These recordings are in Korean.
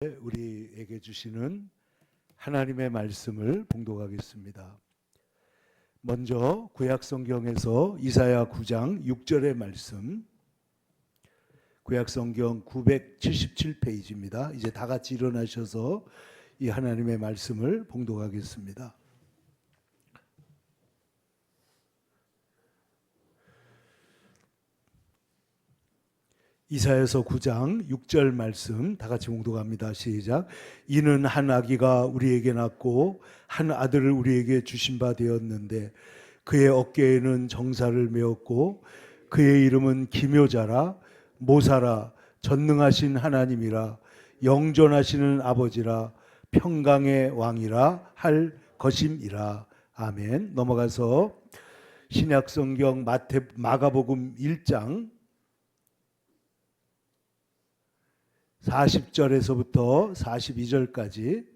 우리에게 주시는 하나님의 말씀을 봉독하겠습니다. 먼저 구약성경에서 이사야 9장 6절의 말씀, 구약성경 977페이지입니다. 이제 다 같이 일어나셔서 이 하나님의 말씀을 봉독하겠습니다. 이사야서 9장 6절 말씀 다 같이 봉독합니다. 시작. 이는 한 아기가 우리에게 낳고 한 아들을 우리에게 주신 바 되었는데 그의 어깨에는 정사를 메었고 그의 이름은 기묘자라 모사라 전능하신 하나님이라 영존하시는 아버지라 평강의 왕이라 할 것임이라. 아멘. 넘어가서 신약성경 마가복음 1장 40절에서부터 42절까지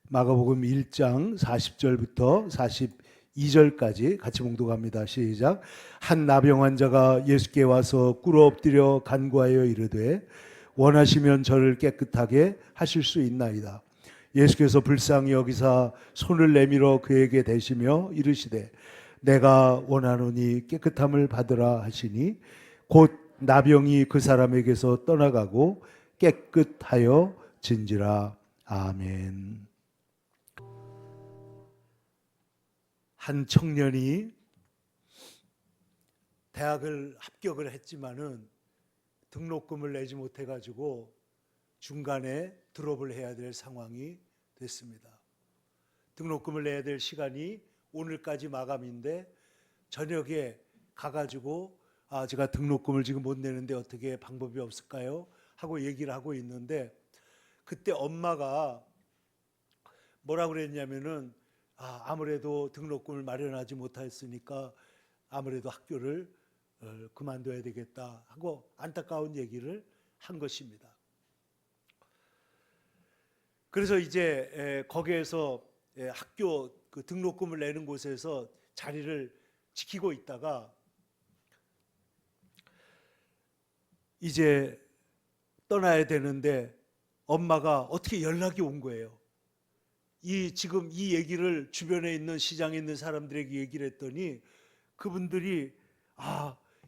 마가복음 1장 40절부터 42절까지 같이 봉독합니다. 시작. 한 나병 환자가 예수께 와서 꿇어 엎드려 간구하여 이르되 원하시면 저를 깨끗하게 하실 수 있나이다. 예수께서 불쌍히 여기사 손을 내밀어 그에게 대시며 이르시되 내가 원하노니 깨끗함을 받으라 하시니 곧 나병이 그 사람에게서 떠나가고 깨끗하여 진지라. 아멘. 한 청년이 대학을 합격을 했지만은 등록금을 내지 못해 가지고 중간에 드롭을 해야 될 상황이 됐습니다. 등록금을 내야 될 시간이 오늘까지 마감인데 저녁에 가가지고 제가 등록금을 지금 못 내는데 어떻게 방법이 없을까요? 하고 얘기를 하고 있는데 그때 엄마가 뭐라고 그랬냐면은 아무래도 등록금을 마련하지 못했으니까 아무래도 학교를 그만둬야 되겠다 하고 안타까운 얘기를 한 것입니다. 그래서 이제 거기에서 학교 그 등록금을 내는 곳에서 자리를 지키고 있다가 이제 떠나야 되는데 엄마가 어떻게 연락이 온 거예요. 지금 이 얘기를 주변에 있는 시장에 있는 사람들에게 얘기를 했더니 그분들이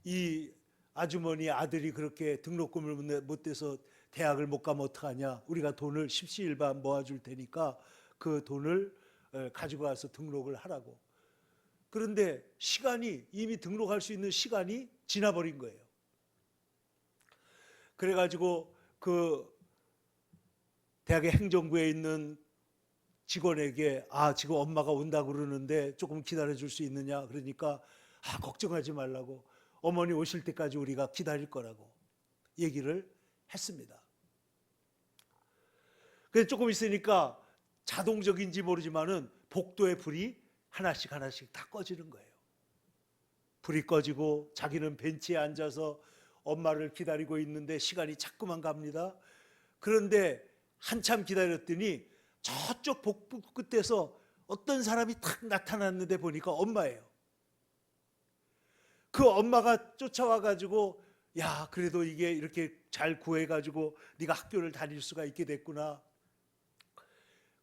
이 아주머니 아들이 그렇게 등록금을 못 내서 대학을 못 가면 어떡하냐. 우리가 돈을 십시일반 모아줄 테니까 그 돈을 가지고 와서 등록을 하라고. 그런데 시간이 이미 등록할 수 있는 시간이 지나버린 거예요. 그래가지고 그 대학의 행정부에 있는 직원에게 지금 엄마가 온다고 그러는데 조금 기다려줄 수 있느냐. 그러니까 걱정하지 말라고. 어머니 오실 때까지 우리가 기다릴 거라고 얘기를 했습니다. 그래서 조금 있으니까 자동적인지 모르지만은 복도의 불이 하나씩 다 꺼지는 거예요. 불이 꺼지고 자기는 벤치에 앉아서 엄마를 기다리고 있는데 시간이 자꾸만 갑니다. 그런데 한참 기다렸더니 저쪽 복도 끝에서 어떤 사람이 탁 나타났는데 보니까 엄마예요. 그 엄마가 쫓아와 가지고 그래도 이게 이렇게 잘 구해 가지고 네가 학교를 다닐 수가 있게 됐구나.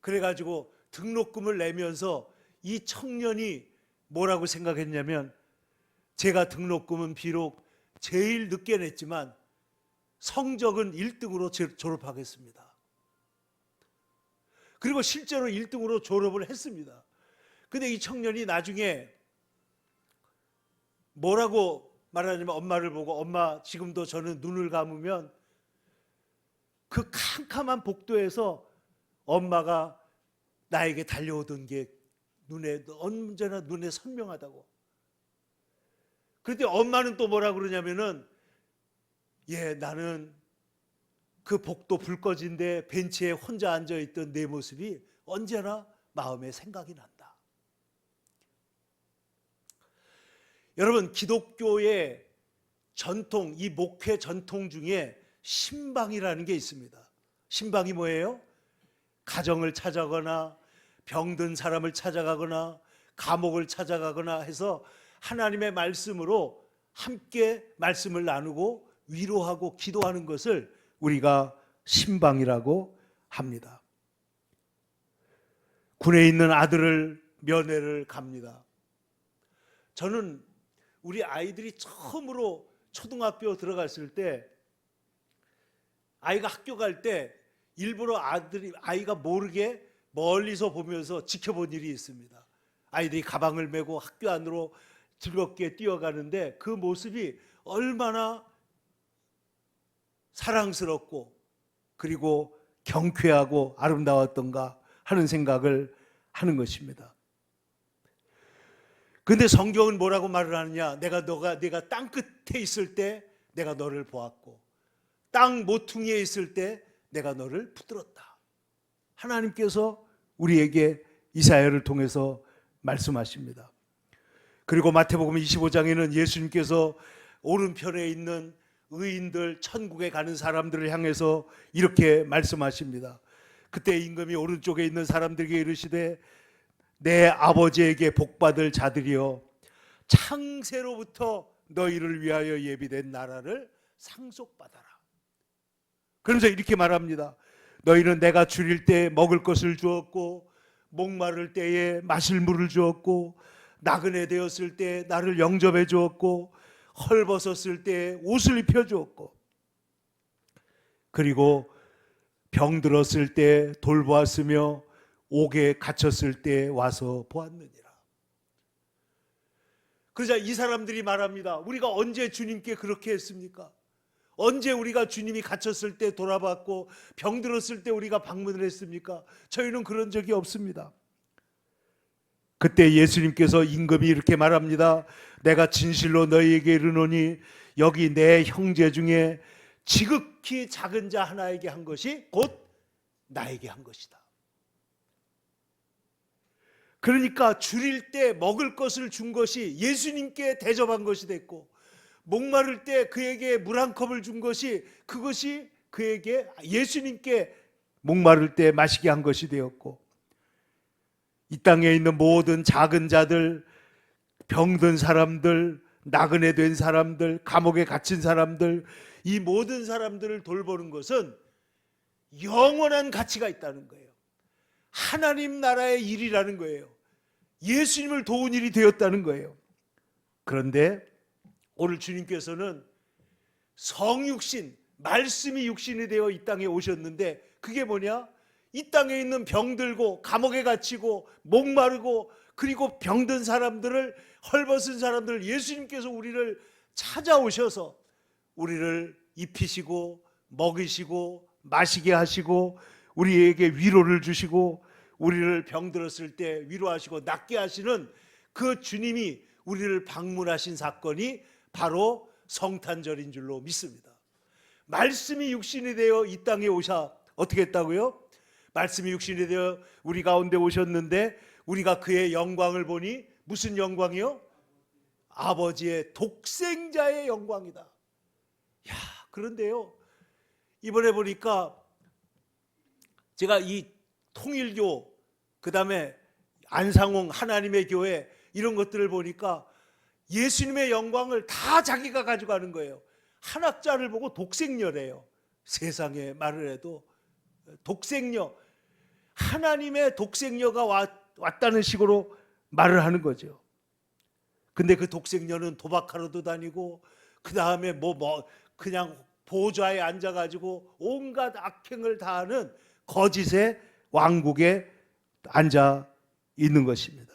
그래 가지고 등록금을 내면서 이 청년이 뭐라고 생각했냐면 제가 등록금은 비록 제일 늦게 냈지만 성적은 1등으로 졸업하겠습니다. 그리고 실제로 1등으로 졸업을 했습니다. 근데 이 청년이 나중에 뭐라고 말하냐면 엄마를 보고 엄마 지금도 저는 눈을 감으면 그 캄캄한 복도에서 엄마가 나에게 달려오던 게 언제나 눈에 선명하다고. 그런데 엄마는 또 뭐라 그러냐면은 나는 그 복도 불 꺼진데 벤치에 혼자 앉아있던 내 모습이 언제나 마음에 생각이 난다. 여러분, 기독교의 전통, 이 목회 전통 중에 신방이라는 게 있습니다. 신방이 뭐예요? 가정을 찾아가거나 병든 사람을 찾아가거나 감옥을 찾아가거나 해서 하나님의 말씀으로 함께 말씀을 나누고 위로하고 기도하는 것을 우리가 신방이라고 합니다. 군에 있는 아들을 면회를 갑니다. 저는 우리 아이들이 처음으로 초등학교 들어갔을 때, 아이가 학교 갈 때 일부러 아이가 모르게 멀리서 보면서 지켜본 일이 있습니다. 아이들이 가방을 메고 학교 안으로 즐겁게 뛰어가는데 그 모습이 얼마나 사랑스럽고 그리고 경쾌하고 아름다웠던가 하는 생각을 하는 것입니다. 근데 성경은 뭐라고 말을 하느냐? 내가 땅 끝에 있을 때 내가 너를 보았고 땅 모퉁이에 있을 때 내가 너를 붙들었다. 하나님께서 우리에게 이사야를 통해서 말씀하십니다. 그리고 마태복음 25장에는 예수님께서 오른편에 있는 의인들, 천국에 가는 사람들을 향해서 이렇게 말씀하십니다. 그때 임금이 오른쪽에 있는 사람들에게 이르시되 내 아버지에게 복받을 자들이여 창세로부터 너희를 위하여 예비된 나라를 상속받아라. 그러면서 이렇게 말합니다. 너희는 내가 줄일 때 먹을 것을 주었고 목마를 때에 마실 물을 주었고 나그네 되었을 때 나를 영접해 주었고 헐벗었을 때 옷을 입혀 주었고 그리고 병들었을 때 돌보았으며 옥에 갇혔을 때 와서 보았느니라. 그러자 이 사람들이 말합니다. 우리가 언제 주님께 그렇게 했습니까? 언제 우리가 주님이 갇혔을 때 돌아봤고 병들었을 때 우리가 방문을 했습니까? 저희는 그런 적이 없습니다. 그때 예수님께서 임금이 이렇게 말합니다. 내가 진실로 너희에게 이르노니 여기 내 형제 중에 지극히 작은 자 하나에게 한 것이 곧 나에게 한 것이다. 그러니까 줄일 때 먹을 것을 준 것이 예수님께 대접한 것이 됐고 목마를 때 그에게 물 한 컵을 준 것이 그것이 그에게 예수님께 목마를 때 마시게 한 것이 되었고 이 땅에 있는 모든 작은 자들, 병든 사람들, 나그네 된 사람들, 감옥에 갇힌 사람들, 이 모든 사람들을 돌보는 것은 영원한 가치가 있다는 거예요. 하나님 나라의 일이라는 거예요. 예수님을 도운 일이 되었다는 거예요. 그런데 오늘 주님께서는 성육신, 말씀이 육신이 되어 이 땅에 오셨는데 그게 뭐냐? 이 땅에 있는 병들고 감옥에 갇히고 목마르고 그리고 병든 사람들을, 헐벗은 사람들을 예수님께서 우리를 찾아오셔서 우리를 입히시고 먹이시고 마시게 하시고 우리에게 위로를 주시고 우리를 병들었을 때 위로하시고 낫게 하시는 그 주님이 우리를 방문하신 사건이 바로 성탄절인 줄로 믿습니다. 말씀이 육신이 되어 이 땅에 오셔 어떻게 했다고요? 말씀이 육신이 되어 우리 가운데 오셨는데 우리가 그의 영광을 보니 무슨 영광이요? 아버지의 독생자의 영광이다. 야, 그런데요, 이번에 보니까 제가 이 통일교, 그 다음에 안상홍 하나님의 교회 이런 것들을 보니까 예수님의 영광을 다 자기가 가져가는 거예요. 한 학자를 보고 독생녀래요. 세상에 말을 해도 독생녀, 하나님의 독생녀가 왔다는 식으로 말을 하는 거죠. 근데 그 독생녀는 도박하러도 다니고 그 다음에 그냥 보좌에 앉아가지고 온갖 악행을 다하는 거짓의 왕국에 앉아 있는 것입니다.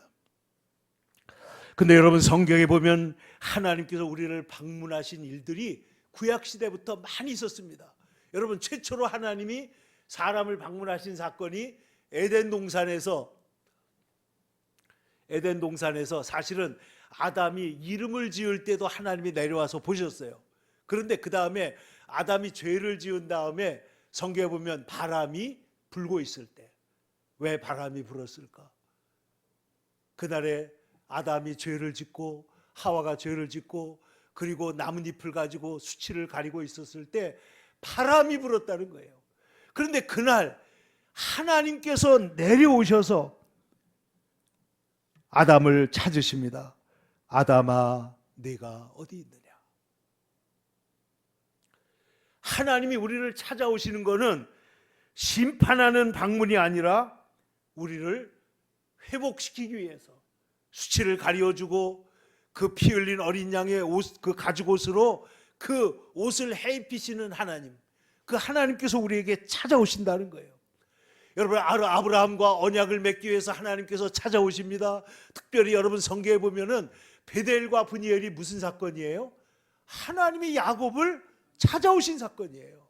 근데 여러분, 성경에 보면 하나님께서 우리를 방문하신 일들이 구약시대부터 많이 있었습니다. 여러분, 최초로 하나님이 사람을 방문하신 사건이 에덴 동산에서 사실은 아담이 이름을 지을 때도 하나님이 내려와서 보셨어요. 그런데 그 다음에 아담이 죄를 지은 다음에 성경에 보면 바람이 불고 있을 때, 왜 바람이 불었을까? 그날에 아담이 죄를 짓고 하와가 죄를 짓고 그리고 나뭇잎을 가지고 수치를 가리고 있었을 때 바람이 불었다는 거예요. 그런데 그날 하나님께서 내려오셔서 아담을 찾으십니다. 아담아 네가 어디 있느냐. 하나님이 우리를 찾아오시는 것은 심판하는 방문이 아니라 우리를 회복시키기 위해서 수치를 가려주고 그 피 흘린 어린 양의 옷, 그 가죽옷으로 그 옷을 해입히시는 하나님, 그 하나님께서 우리에게 찾아오신다는 거예요. 여러분, 아브라함과 언약을 맺기 위해서 하나님께서 찾아오십니다. 특별히 여러분 성경에 보면은 베델과 브니엘이 무슨 사건이에요? 하나님이 야곱을 찾아오신 사건이에요.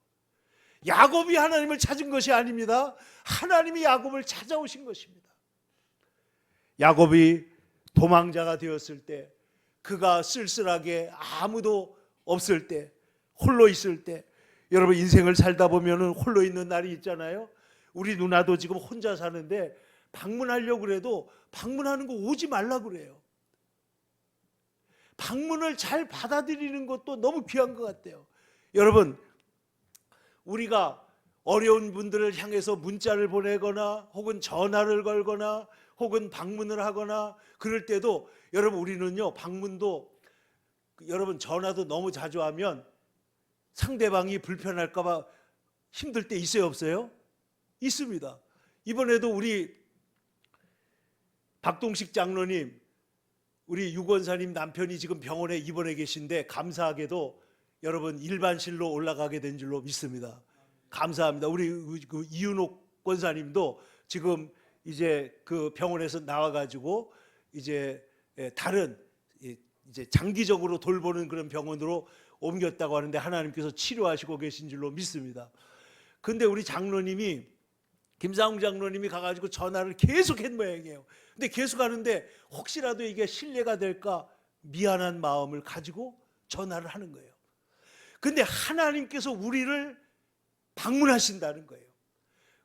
야곱이 하나님을 찾은 것이 아닙니다. 하나님이 야곱을 찾아오신 것입니다. 야곱이 도망자가 되었을 때, 그가 쓸쓸하게 아무도 없을 때, 홀로 있을 때, 여러분 인생을 살다 보면은 홀로 있는 날이 있잖아요. 우리 누나도 지금 혼자 사는데 방문하려고 그래도 방문하는 거 오지 말라고 그래요. 방문을 잘 받아들이는 것도 너무 귀한 것 같아요. 여러분, 우리가 어려운 분들을 향해서 문자를 보내거나 혹은 전화를 걸거나 혹은 방문을 하거나 그럴 때도 여러분 우리는요, 방문도 여러분 전화도 너무 자주 하면 상대방이 불편할까 봐 힘들 때 있어요, 없어요? 있습니다. 이번에도 우리 박동식 장로님, 우리 유권사님 남편이 지금 병원에 입원해 계신데 감사하게도 여러분 일반실로 올라가게 된 줄로 믿습니다. 감사합니다. 우리 그 이윤옥 권사님도 지금 이제 그 병원에서 나와가지고 이제 다른 이제 장기적으로 돌보는 그런 병원으로 옮겼다고 하는데 하나님께서 치료하시고 계신 줄로 믿습니다. 근데 우리 장로님이 김상웅 장로님이 가가지고 전화를 계속 한 모양이에요. 근데 계속 하는데 혹시라도 이게 신뢰가 될까 미안한 마음을 가지고 전화를 하는 거예요. 근데 하나님께서 우리를 방문하신다는 거예요.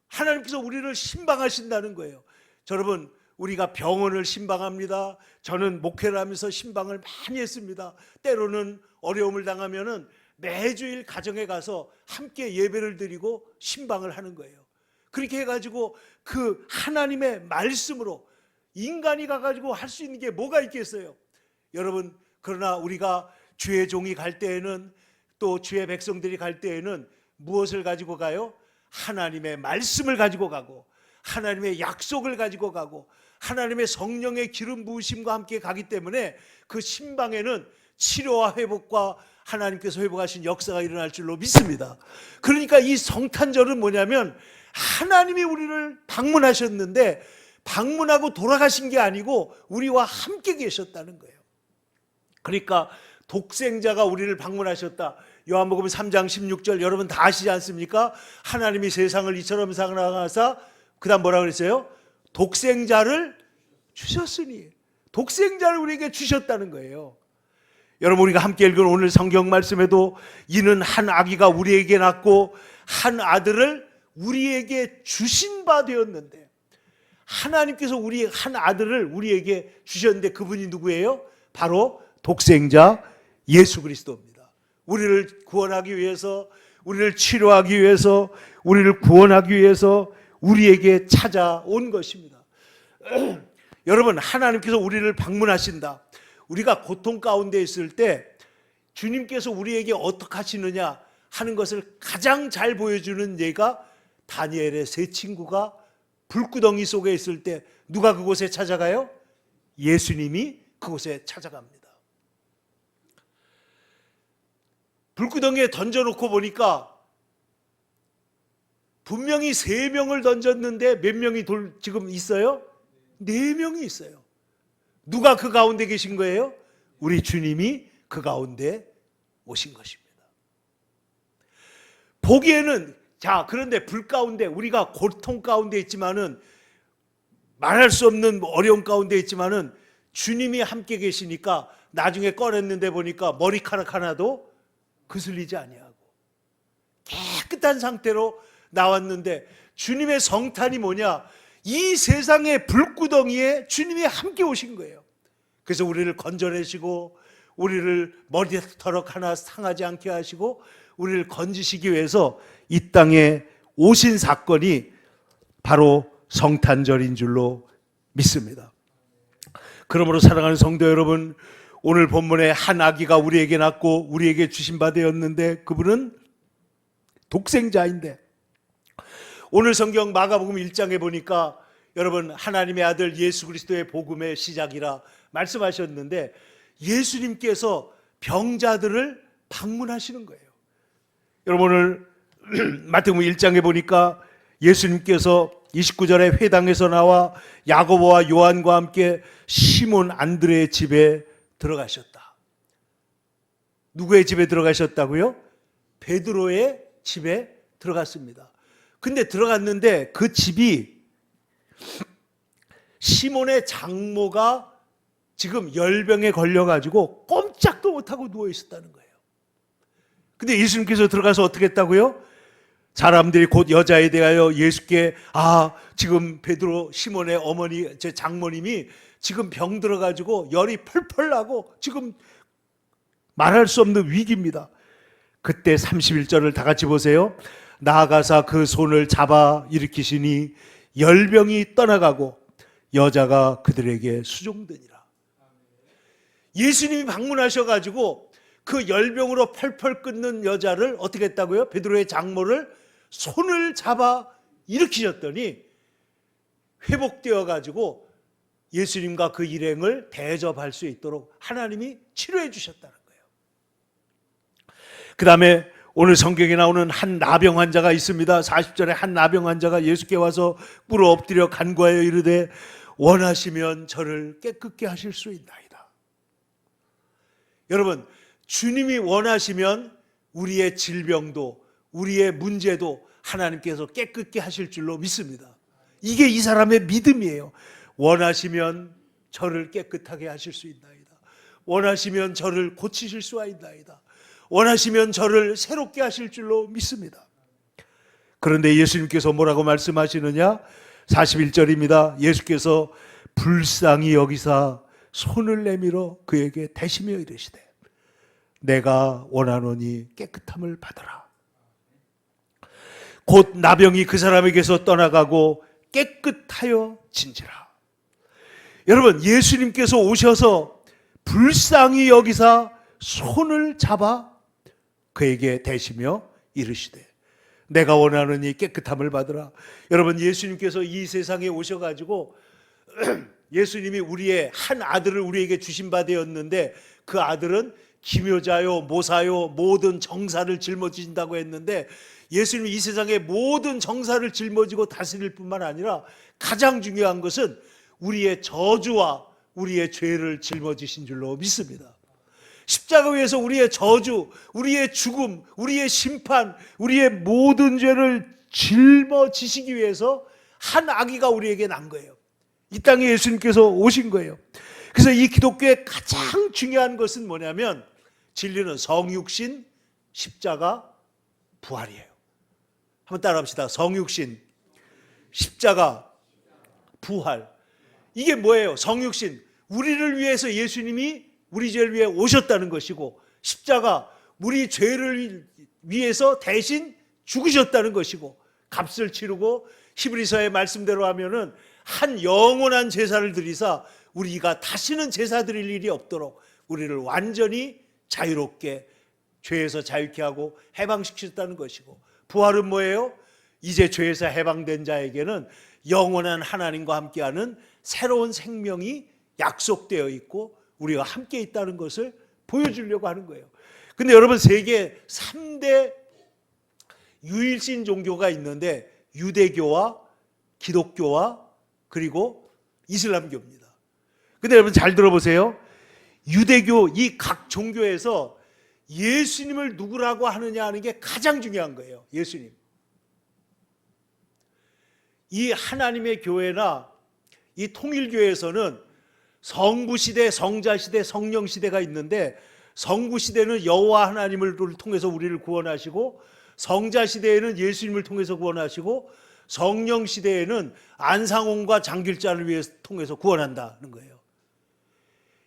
하나님께서 우리를 신방하신다는 거예요. 여러분, 우리가 병원을 신방합니다. 저는 목회를 하면서 신방을 많이 했습니다. 때로는 어려움을 당하면은 매주일 가정에 가서 함께 예배를 드리고 신방을 하는 거예요. 그렇게 해가지고 그 하나님의 말씀으로 인간이 가가지고 할 수 있는 게 뭐가 있겠어요? 여러분, 그러나 우리가 주의 종이 갈 때에는 또 주의 백성들이 갈 때에는 무엇을 가지고 가요? 하나님의 말씀을 가지고 가고 하나님의 약속을 가지고 가고 하나님의 성령의 기름 부으심과 함께 가기 때문에 그 신방에는 치료와 회복과 하나님께서 회복하신 역사가 일어날 줄로 믿습니다. 그러니까 이 성탄절은 뭐냐면 하나님이 우리를 방문하셨는데 방문하고 돌아가신 게 아니고 우리와 함께 계셨다는 거예요. 그러니까 독생자가 우리를 방문하셨다. 요한복음 3장 16절 여러분 다 아시지 않습니까? 하나님이 세상을 이처럼 사랑하사 그 다음 뭐라 그랬어요? 독생자를 주셨으니, 독생자를 우리에게 주셨다는 거예요. 여러분, 우리가 함께 읽은 오늘 성경 말씀에도 이는 한 아기가 우리에게 낳고 한 아들을 우리에게 주신 바 되었는데, 하나님께서 우리 한 아들을 우리에게 주셨는데 그분이 누구예요? 바로 독생자 예수 그리스도입니다. 우리를 구원하기 위해서, 우리를 치료하기 위해서, 우리를 구원하기 위해서 우리에게 찾아온 것입니다. 여러분, 하나님께서 우리를 방문하신다. 우리가 고통 가운데 있을 때 주님께서 우리에게 어떻게 하시느냐 하는 것을 가장 잘 보여주는 예가 다니엘의 세 친구가 불구덩이 속에 있을 때 누가 그곳에 찾아가요? 예수님이 그곳에 찾아갑니다. 불구덩이에 던져놓고 보니까 분명히 3명을 던졌는데 몇 명이 지금 있어요? 4명이 있어요. 누가 그 가운데 계신 거예요? 우리 주님이 그 가운데 오신 것입니다. 보기에는 그런데 불 가운데 우리가 고통 가운데 있지만은 말할 수 없는 어려움 가운데 있지만은 주님이 함께 계시니까 나중에 꺼냈는데 보니까 머리카락 하나도 그슬리지 아니하고 깨끗한 상태로 나왔는데 주님의 성탄이 뭐냐? 이 세상의 불구덩이에 주님이 함께 오신 거예요. 그래서 우리를 건져내시고 우리를 머리털럭 하나 상하지 않게 하시고 우리를 건지시기 위해서 이 땅에 오신 사건이 바로 성탄절인 줄로 믿습니다. 그러므로 사랑하는 성도 여러분, 오늘 본문에 한 아기가 우리에게 낳고 우리에게 주신 바 되었는데 그분은 독생자인데, 오늘 성경 마가복음 1장에 보니까 여러분 하나님의 아들 예수 그리스도의 복음의 시작이라 말씀하셨는데 예수님께서 병자들을 방문하시는 거예요. 여러분 오늘 마태복음 1장에 보니까 예수님께서 29절에 회당에서 나와 야고보와 요한과 함께 시몬 안드레의 집에 들어가셨다. 누구의 집에 들어가셨다고요? 베드로의 집에 들어갔습니다. 근데 들어갔는데 그 집이 시몬의 장모가 지금 열병에 걸려가지고 꼼짝도 못하고 누워 있었다는 거예요. 근데 예수님께서 들어가서 어떻게 했다고요? 사람들이 곧 여자에 대하여 예수께 지금 베드로 시몬의 어머니 제 장모님이 지금 병 들어가지고 열이 펄펄 나고 지금 말할 수 없는 위기입니다. 그때 31절을 다 같이 보세요. 나아가사 그 손을 잡아 일으키시니 열병이 떠나가고 여자가 그들에게 수종되니라. 예수님이 방문하셔가지고 그 열병으로 펄펄 끓는 여자를 어떻게 했다고요? 베드로의 장모를 손을 잡아 일으키셨더니 회복되어 가지고 예수님과 그 일행을 대접할 수 있도록 하나님이 치료해 주셨다는 거예요. 그 다음에 오늘 성경에 나오는 한 나병 환자가 있습니다. 40절에 한 나병 환자가 예수께 와서 꿇어 엎드려 간구하여 이르되 원하시면 저를 깨끗게 하실 수 있나이다. 여러분, 주님이 원하시면 우리의 질병도 우리의 문제도 하나님께서 깨끗게 하실 줄로 믿습니다. 이게 이 사람의 믿음이에요. 원하시면 저를 깨끗하게 하실 수 있나이다. 원하시면 저를 고치실 수가 있나이다. 원하시면 저를 새롭게 하실 줄로 믿습니다. 그런데 예수님께서 뭐라고 말씀하시느냐? 41절입니다. 예수께서 불쌍히 여기사 손을 내밀어 그에게 대시며 이르시되 내가 원하노니 깨끗함을 받아라. 곧 나병이 그 사람에게서 떠나가고 깨끗하여 진지라. 여러분, 예수님께서 오셔서 불쌍히 여기사 손을 잡아 그에게 대시며 이르시되 내가 원하노니 깨끗함을 받으라. 여러분, 예수님께서 이 세상에 오셔가지고 예수님이 우리의 한 아들을 우리에게 주신 바 되었는데 그 아들은 기묘자요 모사요 모든 정사를 짊어진다고 했는데 예수님이 이 세상의 모든 정사를 짊어지고 다스릴 뿐만 아니라 가장 중요한 것은 우리의 저주와 우리의 죄를 짊어지신 줄로 믿습니다. 십자가 위에서 우리의 저주, 우리의 죽음, 우리의 심판, 우리의 모든 죄를 짊어지시기 위해서 한 아기가 우리에게 난 거예요. 이 땅에 예수님께서 오신 거예요. 그래서 이 기독교의 가장 중요한 것은 뭐냐면 진리는 성육신, 십자가, 부활이에요. 한번 따라합시다. 성육신, 십자가, 부활. 이게 뭐예요? 성육신, 우리를 위해서 예수님이 우리 죄를 위해 오셨다는 것이고, 십자가, 우리 죄를 위해서 대신 죽으셨다는 것이고, 값을 치르고 히브리서의 말씀대로 하면은 한 영원한 제사를 드리사 우리가 다시는 제사 드릴 일이 없도록 우리를 완전히 자유롭게 죄에서 자유케 하고 해방시키셨다는 것이고, 부활은 뭐예요? 이제 죄에서 해방된 자에게는 영원한 하나님과 함께하는 새로운 생명이 약속되어 있고 우리가 함께 있다는 것을 보여주려고 하는 거예요. 근데 여러분, 세계 3대 유일신 종교가 있는데 유대교와 기독교와 그리고 이슬람교입니다. 근데 여러분 잘 들어보세요. 유대교 이 각 종교에서 예수님을 누구라고 하느냐 하는 게 가장 중요한 거예요. 예수님. 이 하나님의 교회나 이 통일교회에서는 성부시대, 성자시대, 성령시대가 있는데 성부시대는 여호와 하나님을 통해서 우리를 구원하시고 성자시대에는 예수님을 통해서 구원하시고 성령시대에는 안상홍과 장길자를 위해서 통해서 구원한다는 거예요.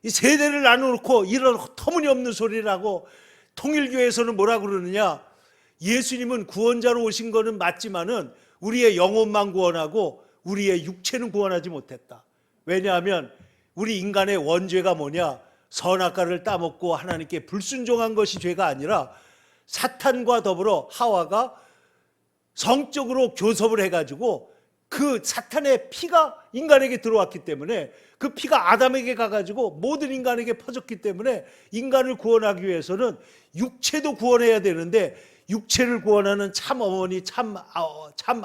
이 세대를 나눠놓고 이런 터무니없는 소리를 하고 통일교회에서는 뭐라고 그러느냐, 예수님은 구원자로 오신 거는 맞지만은 우리의 영혼만 구원하고 우리의 육체는 구원하지 못했다. 왜냐하면 우리 인간의 원죄가 뭐냐, 선악과를 따먹고 하나님께 불순종한 것이 죄가 아니라 사탄과 더불어 하와가 성적으로 교섭을 해가지고 그 사탄의 피가 인간에게 들어왔기 때문에 그 피가 아담에게 가가지고 모든 인간에게 퍼졌기 때문에 인간을 구원하기 위해서는 육체도 구원해야 되는데 육체를 구원하는 참 어머니, 참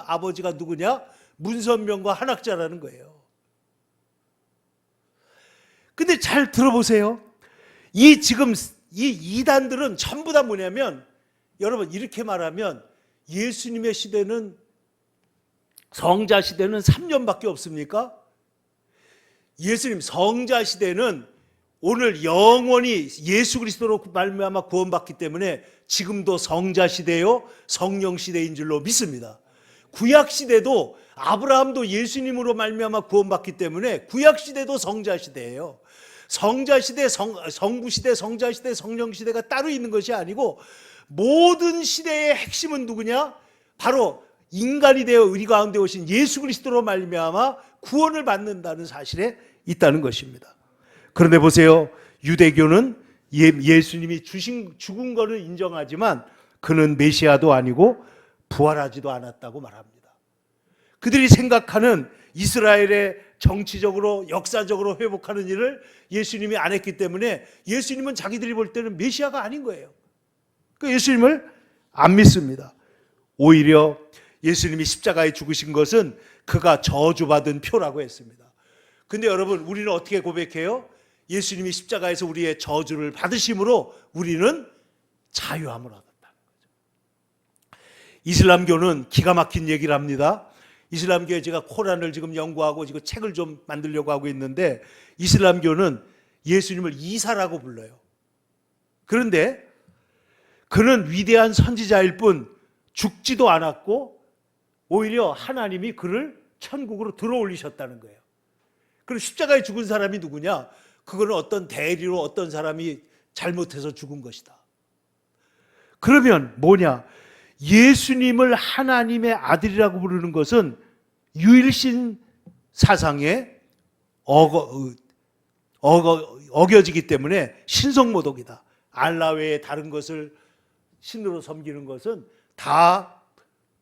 아버지가 누구냐? 문선명과 한학자라는 거예요. 근데 잘 들어보세요. 지금 이 이단들은 전부 다 뭐냐면, 여러분 이렇게 말하면 예수님의 시대는, 성자 시대는 3년밖에 없습니까? 예수님 성자 시대는 오늘 영원히 예수 그리스도로 말미암아 구원받기 때문에 지금도 성자 시대요, 성령 시대인 줄로 믿습니다. 구약 시대도 아브라함도 예수님으로 말미암아 구원받기 때문에 구약 시대도 성자 시대예요. 성자 시대, 성부 시대, 성자 시대, 성령 시대가 따로 있는 것이 아니고 모든 시대의 핵심은 누구냐? 바로 인간이 되어 우리 가운데 오신 예수 그리스도로 말미암아 구원을 받는다는 사실에 있다는 것입니다. 그런데 보세요. 유대교는 예수님이 죽은 것을 인정하지만 그는 메시아도 아니고 부활하지도 않았다고 말합니다. 그들이 생각하는 이스라엘의 정치적으로 역사적으로 회복하는 일을 예수님이 안 했기 때문에 예수님은 자기들이 볼 때는 메시아가 아닌 거예요. 그 예수님을 안 믿습니다. 오히려 예수님이 십자가에 죽으신 것은 그가 저주받은 표라고 했습니다. 근데 여러분, 우리는 어떻게 고백해요? 예수님이 십자가에서 우리의 저주를 받으심으로 우리는 자유함을 얻었다는 거죠. 이슬람교는 기가 막힌 얘기를 합니다. 이슬람교에 제가 코란을 지금 연구하고 지금 책을 좀 만들려고 하고 있는데, 이슬람교는 예수님을 이사라고 불러요. 그런데 그는 위대한 선지자일 뿐 죽지도 않았고 오히려 하나님이 그를 천국으로 들어올리셨다는 거예요. 그럼 십자가에 죽은 사람이 누구냐? 그거는 어떤 대리로 어떤 사람이 잘못해서 죽은 것이다. 그러면 뭐냐? 예수님을 하나님의 아들이라고 부르는 것은 유일신 사상에 어겨지기 때문에 신성모독이다. 알라 외에 다른 것을 신으로 섬기는 것은 다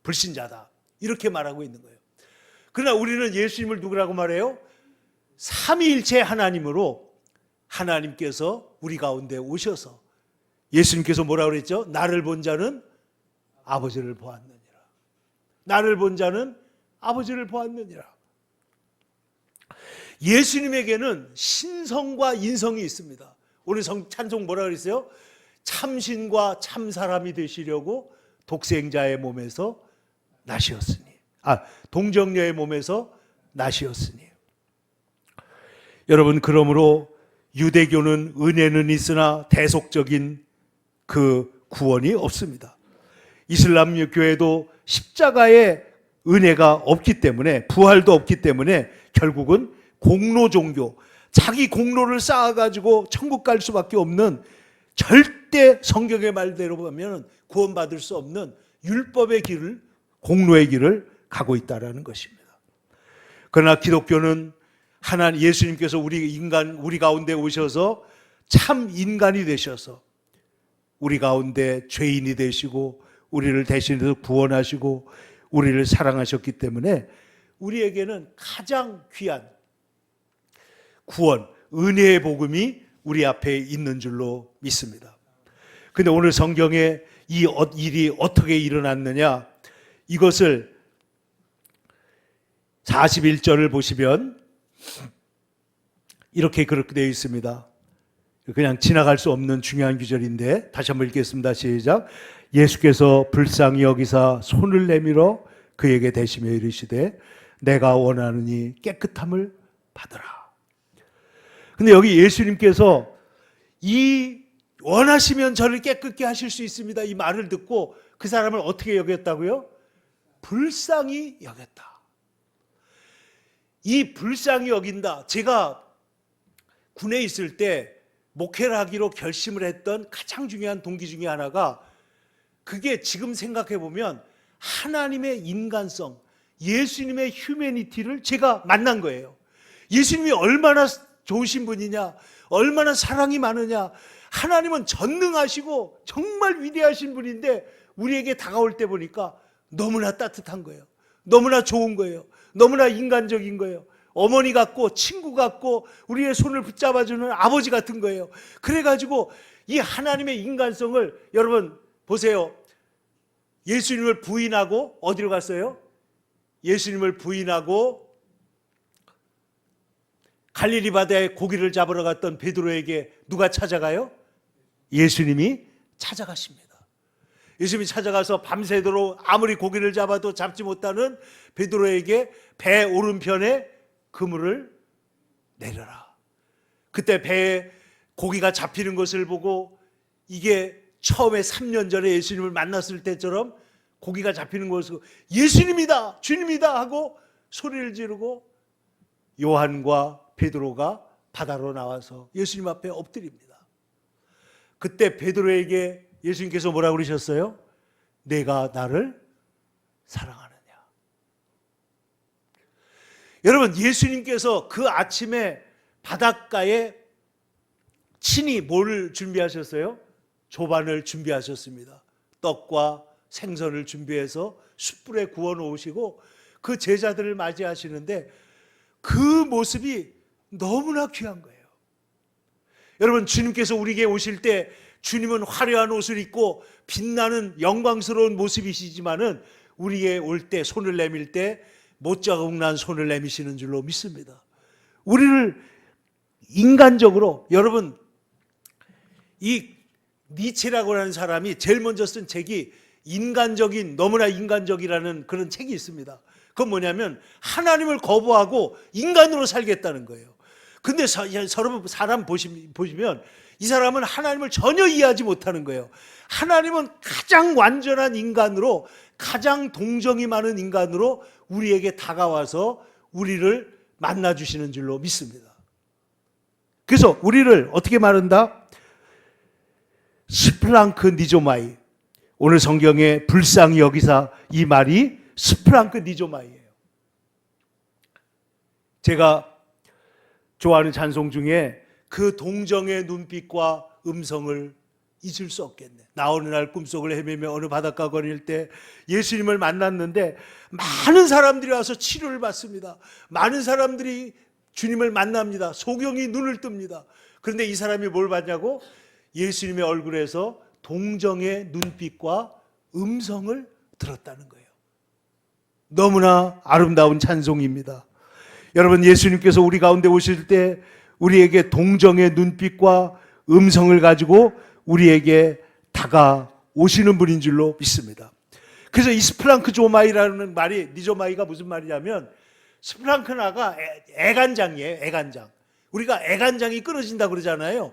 불신자다. 이렇게 말하고 있는 거예요. 그러나 우리는 예수님을 누구라고 말해요? 삼위일체 하나님으로 하나님께서 우리 가운데 오셔서 예수님께서 뭐라고 그랬죠? 나를 본 자는 아버지를 보았느니라. 나를 본 자는 아버지를 보았느니라. 예수님에게는 신성과 인성이 있습니다. 오늘 찬송 뭐라 그랬어요? 참신과 참사람이 되시려고 독생자의 몸에서 나시었으니, 동정녀의 몸에서 나시었으니. 여러분, 그러므로 유대교는 은혜는 있으나 대속적인 그 구원이 없습니다. 이슬람 교회도 십자가의 은혜가 없기 때문에, 부활도 없기 때문에 결국은 공로 종교, 자기 공로를 쌓아가지고 천국 갈 수밖에 없는, 절대 성경의 말대로 보면 구원받을 수 없는 율법의 길을, 공로의 길을 가고 있다는 것입니다. 그러나 기독교는 하나님, 예수님께서 우리 가운데 오셔서 참 인간이 되셔서 우리 가운데 죄인이 되시고 우리를 대신해서 구원하시고 우리를 사랑하셨기 때문에 우리에게는 가장 귀한 구원, 은혜의 복음이 우리 앞에 있는 줄로 믿습니다. 그런데 오늘 성경에 이 일이 어떻게 일어났느냐, 이것을 41절을 보시면 이렇게 그렇게 되어 있습니다. 그냥 지나갈 수 없는 중요한 구절인데 다시 한번 읽겠습니다. 시작. 예수께서 불쌍히 여기사 손을 내밀어 그에게 대시며 이르시되 내가 원하느니 깨끗함을 받으라. 근데 여기 예수님께서 이 원하시면 저를 깨끗게 하실 수 있습니다, 이 말을 듣고 그 사람을 어떻게 여겼다고요? 불쌍히 여겼다. 이 불쌍히 여긴다. 제가 군에 있을 때 목회를 하기로 결심을 했던 가장 중요한 동기 중에 하나가, 그게 지금 생각해 보면 하나님의 인간성, 예수님의 휴머니티를 제가 만난 거예요. 예수님이 얼마나 좋으신 분이냐, 얼마나 사랑이 많으냐. 하나님은 전능하시고 정말 위대하신 분인데 우리에게 다가올 때 보니까 너무나 따뜻한 거예요. 너무나 좋은 거예요. 너무나 인간적인 거예요. 어머니 같고 친구 같고 우리의 손을 붙잡아주는 아버지 같은 거예요. 그래가지고 이 하나님의 인간성을, 여러분 보세요. 예수님을 부인하고 어디로 갔어요? 예수님을 부인하고 갈릴리 바다에 고기를 잡으러 갔던 베드로에게 누가 찾아가요? 예수님이 찾아가십니다. 예수님이 찾아가서 밤새도록 아무리 고기를 잡아도 잡지 못하는 베드로에게 배 오른편에 그물을 내려라. 그때 배에 고기가 잡히는 것을 보고, 이게 처음에 3년 전에 예수님을 만났을 때처럼 고기가 잡히는 것을 예수님이다, 주님이다 하고 소리를 지르고 요한과 베드로가 바다로 나와서 예수님 앞에 엎드립니다. 그때 베드로에게 예수님께서 뭐라고 그러셨어요? 내가 나를 사랑하느냐. 여러분, 예수님께서 그 아침에 바닷가에 친히 뭘 준비하셨어요? 조반을 준비하셨습니다. 떡과 생선을 준비해서 숯불에 구워 놓으시고 그 제자들을 맞이하시는데 그 모습이 너무나 귀한 거예요. 여러분, 주님께서 우리에게 오실 때 주님은 화려한 옷을 입고 빛나는 영광스러운 모습이시지만은 우리에게 올 때, 손을 내밀 때 못자국난 손을 내미시는 줄로 믿습니다. 우리를 인간적으로, 여러분, 이 니체라고 하는 사람이 제일 먼저 쓴 책이 인간적인, 너무나 인간적이라는 그런 책이 있습니다. 그건 뭐냐면 하나님을 거부하고 인간으로 살겠다는 거예요. 근데 사람 보시면 이 사람은 하나님을 전혀 이해하지 못하는 거예요. 하나님은 가장 완전한 인간으로, 가장 동정이 많은 인간으로 우리에게 다가와서 우리를 만나주시는 줄로 믿습니다. 그래서 우리를 어떻게 말한다? 스플랑크 니조마이. 오늘 성경에 불쌍히 여기사, 이 말이 스플랑크 니조마이예요. 제가 좋아하는 찬송 중에 그 동정의 눈빛과 음성을 잊을 수 없겠네. 나 어느 날 꿈속을 헤매며 어느 바닷가 거릴 때 예수님을 만났는데 많은 사람들이 와서 치료를 받습니다. 많은 사람들이 주님을 만납니다. 소경이 눈을 뜹니다. 그런데 이 사람이 뭘 봤냐고? 예수님의 얼굴에서 동정의 눈빛과 음성을 들었다는 거예요. 너무나 아름다운 찬송입니다. 여러분, 예수님께서 우리 가운데 오실 때 우리에게 동정의 눈빛과 음성을 가지고 우리에게 다가오시는 분인 줄로 믿습니다. 그래서 이 스플랑크 조마이라는 말이, 니조마이가 무슨 말이냐면, 스플랑크나가 애간장이에요. 애간장. 우리가 애간장이 끊어진다 그러잖아요.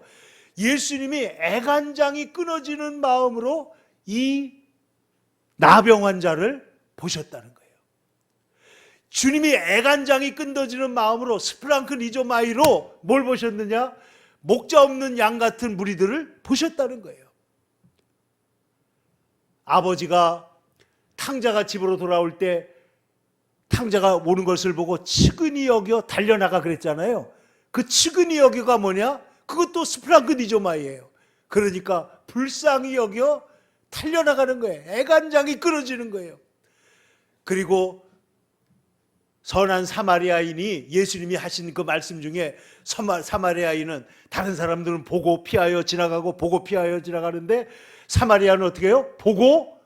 예수님이 애간장이 끊어지는 마음으로 이 나병 환자를 보셨다는 거예요. 주님이 애간장이 끊어지는 마음으로 스플랑크 니조마이로 뭘 보셨느냐? 목자 없는 양 같은 무리들을 보셨다는 거예요. 아버지가 탕자가 집으로 돌아올 때 탕자가 오는 것을 보고 측은히 여겨 달려나가 그랬잖아요. 그 측은히 여겨가 뭐냐? 그것도 스플랑크 니조마이예요. 그러니까 불쌍히 여겨 달려나가는 거예요. 애간장이 끊어지는 거예요. 그리고 선한 사마리아인이, 예수님이 하신 그 말씀 중에 사마리아인은, 다른 사람들은 보고 피하여 지나가고 보고 피하여 지나가는데 사마리아는 어떻게 해요? 보고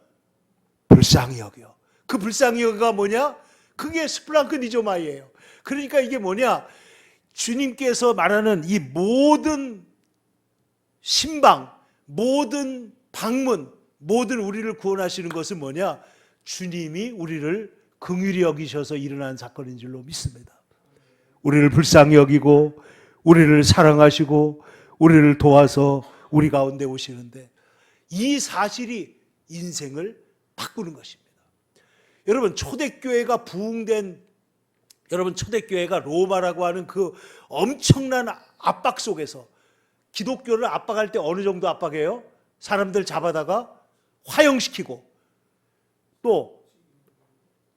불쌍히 여겨. 그 불쌍히 여겨가 뭐냐? 그게 스플랑크 니조마이예요. 그러니까 이게 뭐냐? 주님께서 말하는 이 모든 신방, 모든 방문, 모든 우리를 구원하시는 것은 뭐냐? 주님이 우리를 긍휼히 여기셔서 일어난 사건인 줄로 믿습니다. 우리를 불쌍히 여기고 우리를 사랑하시고 우리를 도와서 우리 가운데 오시는데, 이 사실이 인생을 바꾸는 것입니다. 여러분, 초대교회가 부흥된, 여러분, 초대교회가 로마라고 하는 그 엄청난 압박 속에서, 기독교를 압박할 때 어느 정도 압박해요? 사람들 잡아다가 화형시키고 또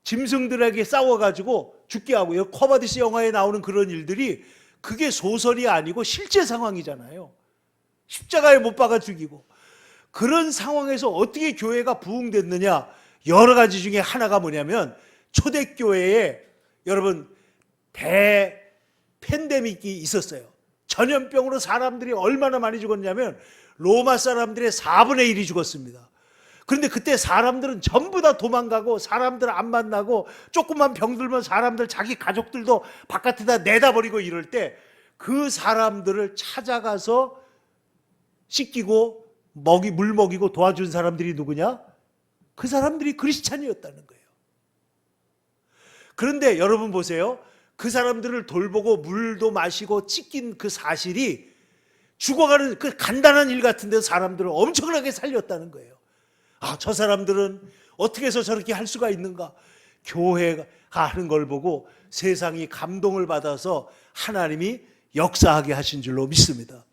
짐승들에게 싸워가지고 죽게 하고, 커바디스 영화에 나오는 그런 일들이 그게 소설이 아니고 실제 상황이잖아요. 십자가에 못 박아 죽이고. 그런 상황에서 어떻게 교회가 부흥됐느냐? 여러 가지 중에 하나가 뭐냐면 초대교회에 여러분 팬데믹이 있었어요. 전염병으로 사람들이 얼마나 많이 죽었냐면 로마 사람들의 4분의 1이 죽었습니다. 그런데 그때 사람들은 전부 다 도망가고 사람들 안 만나고 조금만 병들면 사람들 자기 가족들도 바깥에다 내다버리고 이럴 때 그 사람들을 찾아가서 씻기고 물 먹이고 도와준 사람들이 누구냐? 그 사람들이 크리스찬이었다는 거예요. 그런데 여러분 보세요. 그 사람들을 돌보고 물도 마시고 찢긴 그 사실이 죽어가는 그 간단한 일 같은데 사람들을 엄청나게 살렸다는 거예요. 아, 저 사람들은 어떻게 해서 저렇게 할 수가 있는가? 교회가 하는 걸 보고 세상이 감동을 받아서 하나님이 역사하게 하신 줄로 믿습니다.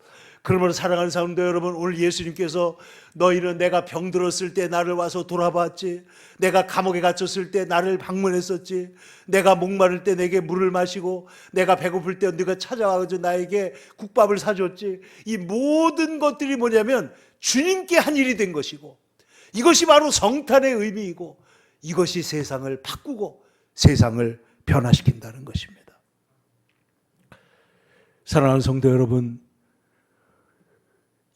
그러므로 사랑하는 사람들 여러분, 오늘 예수님께서 너희는 내가 병들었을 때 나를 와서 돌아봤지, 내가 감옥에 갇혔을 때 나를 방문했었지, 내가 목마를 때 내게 물을 마시고, 내가 배고플 때 네가 찾아와서 나에게 국밥을 사줬지. 이 모든 것들이 뭐냐면 주님께 한 일이 된 것이고, 이것이 바로 성탄의 의미이고, 이것이 세상을 바꾸고 세상을 변화시킨다는 것입니다. 사랑하는 성도 여러분,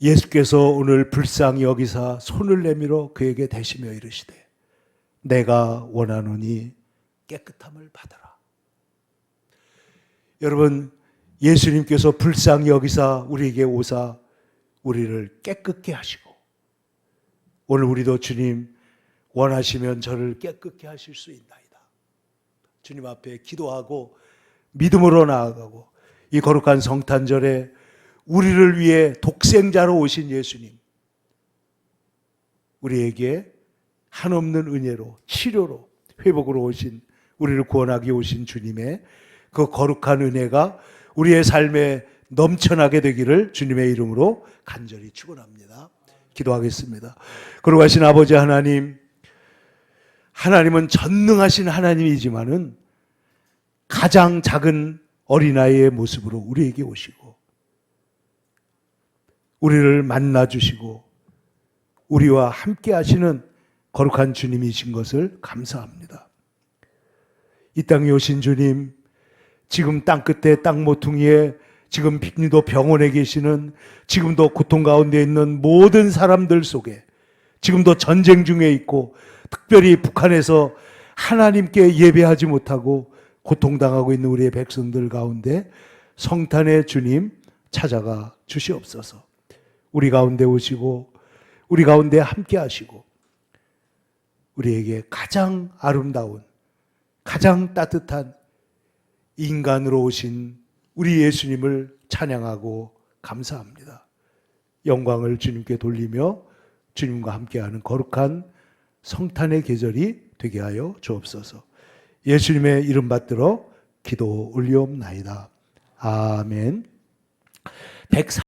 예수께서 오늘 불쌍히 여기사 손을 내밀어 그에게 대시며 이르시되 내가 원하노니 깨끗함을 받아라. 여러분, 예수님께서 불쌍히 여기사 우리에게 오사 우리를 깨끗게 하시고, 오늘 우리도 주님 원하시면 저를 깨끗게 하실 수 있나이다. 주님 앞에 기도하고 믿음으로 나아가고, 이 거룩한 성탄절에 우리를 위해 독생자로 오신 예수님, 우리에게 한없는 은혜로 치료로 회복으로 오신, 우리를 구원하기 오신 주님의 그 거룩한 은혜가 우리의 삶에 넘쳐나게 되기를 주님의 이름으로 간절히 축원합니다. 기도하겠습니다. 거룩하신 아버지 하나님, 하나님은 전능하신 하나님이지만은 가장 작은 어린아이의 모습으로 우리에게 오시고 우리를 만나주시고 우리와 함께 하시는 거룩한 주님이신 것을 감사합니다. 이 땅에 오신 주님, 지금 땅끝에 땅 모퉁이에 지금 빅리도 병원에 계시는, 지금도 고통 가운데 있는 모든 사람들 속에, 지금도 전쟁 중에 있고 특별히 북한에서 하나님께 예배하지 못하고 고통당하고 있는 우리의 백성들 가운데 성탄의 주님 찾아가 주시옵소서. 우리 가운데 오시고 우리 가운데 함께 하시고 우리에게 가장 아름다운, 가장 따뜻한 인간으로 오신 우리 예수님을 찬양하고 감사합니다. 영광을 주님께 돌리며 주님과 함께하는 거룩한 성탄의 계절이 되게 하여 주옵소서. 예수님의 이름 받들어 기도 올리옵나이다. 아멘.